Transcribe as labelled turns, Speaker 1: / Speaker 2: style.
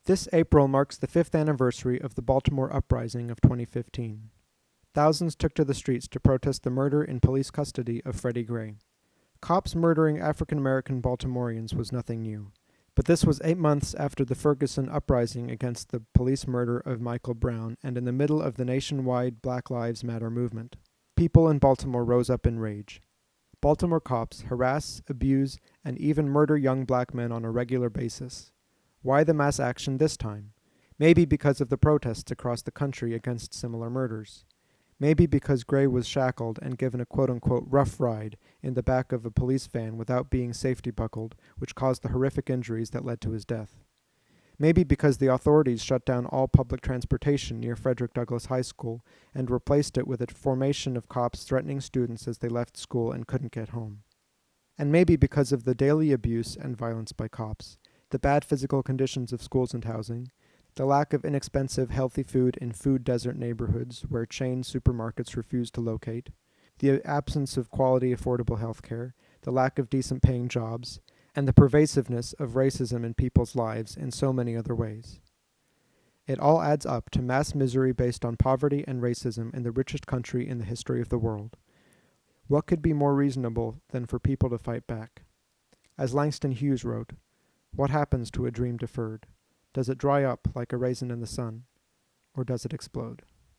Speaker 1: This April marks the 5th anniversary of the Baltimore Uprising of 2015. Thousands took to the streets to protest the murder in police custody of Freddie Gray. Cops murdering African-American Baltimoreans was nothing new, but this was 8 months after the Ferguson Uprising against the police murder of Michael Brown and in the middle of the nationwide Black Lives Matter movement. People in Baltimore rose up in rage. Baltimore cops harass, abuse, and even murder young black men on a regular basis. Why the mass action this time? Maybe because of the protests across the country against similar murders. Maybe because Gray was shackled and given a quote-unquote rough ride in the back of a police van without being safety buckled, which caused the horrific injuries that led to his death. Maybe because the authorities shut down all public transportation near Frederick Douglass High School and replaced it with a formation of cops threatening students as they left school and couldn't get home. And maybe because of the daily abuse and violence by cops, the bad physical conditions of schools and housing, the lack of inexpensive, healthy food in food desert neighborhoods where chain supermarkets refuse to locate, the absence of quality, affordable health care, the lack of decent paying jobs, and the pervasiveness of racism in people's lives in so many other ways. It all adds up to mass misery based on poverty and racism in the richest country in the history of the world. What could be more reasonable than for people to fight back? As Langston Hughes wrote, "What happens to a dream deferred? Does it dry up like a raisin in the sun, or does it explode?"